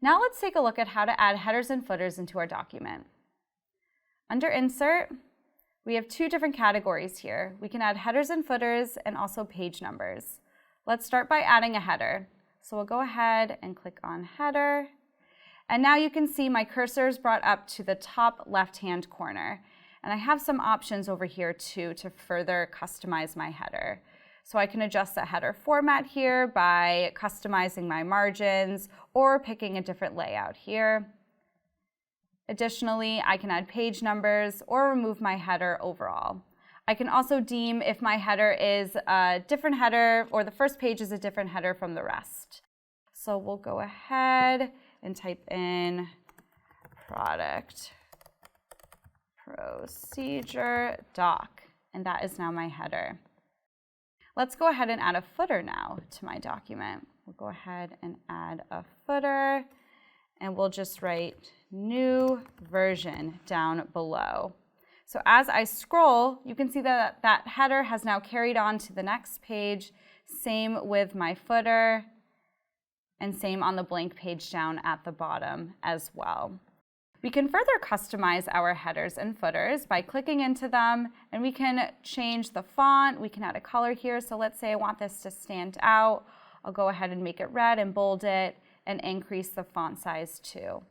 Now let's take a look at how to add headers and footers into our document. Under Insert, we have two different categories here. We can add headers and footers and also page numbers. Let's start by adding a header. So we'll go ahead and click on Header. And now you can see my cursor is brought up to the top left-hand corner. And I have some options over here too to further customize my header. So I can adjust the header format here by customizing my margins or picking a different layout here. Additionally, I can add page numbers or remove my header overall. I can also deem if my header is a different header or the first page is a different header from the rest. So we'll go ahead and type in product procedure doc, and that is now my header. Let's go ahead and add a footer now to my document. We'll go ahead and add a footer, and we'll just write new version down below. So as I scroll, you can see that that header has now carried on to the next page. Same with my footer, and same on the blank page down at the bottom as well. We can further customize our headers and footers by clicking into them, and we can change the font. We can add a color here. So let's say I want this to stand out. I'll go ahead and make it red and bold it and increase the font size too.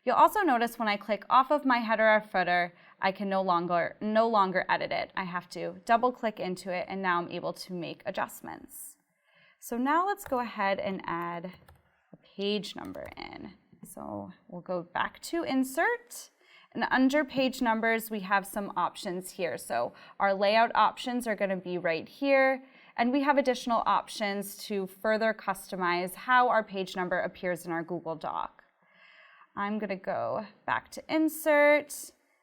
You'll also notice when I click off of my header or footer, I can no longer edit it. I have to double click into it, and now I'm able to make adjustments. So now let's go ahead and add a page number in. So we'll go back to Insert, and under page numbers, we have some options here. So our layout options are going to be right here, and we have additional options to further customize how our page number appears in our Google Doc. I'm going to go back to Insert,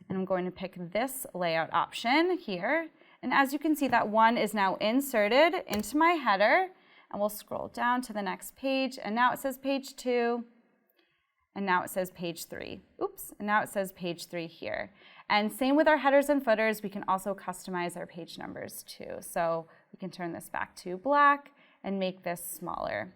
and I'm going to pick this layout option here. And as you can see, that one is now inserted into my header, and we'll scroll down to the next page, and now it says page 2. And now it says page 3. Oops, and now it says page 3 here. And same with our headers and footers, we can also customize our page numbers too. So we can turn this back to black and make this smaller.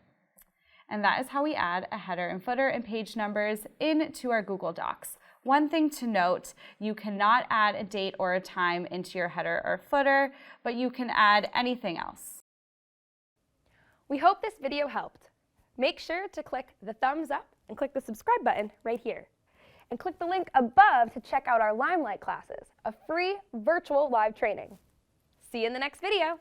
And that is how we add a header and footer and page numbers into our Google Docs. One thing to note, you cannot add a date or a time into your header or footer, but you can add anything else. We hope this video helped. Make sure to click the thumbs up and click the subscribe button right here. And click the link above to check out our Limelight classes, a free virtual live training. See you in the next video.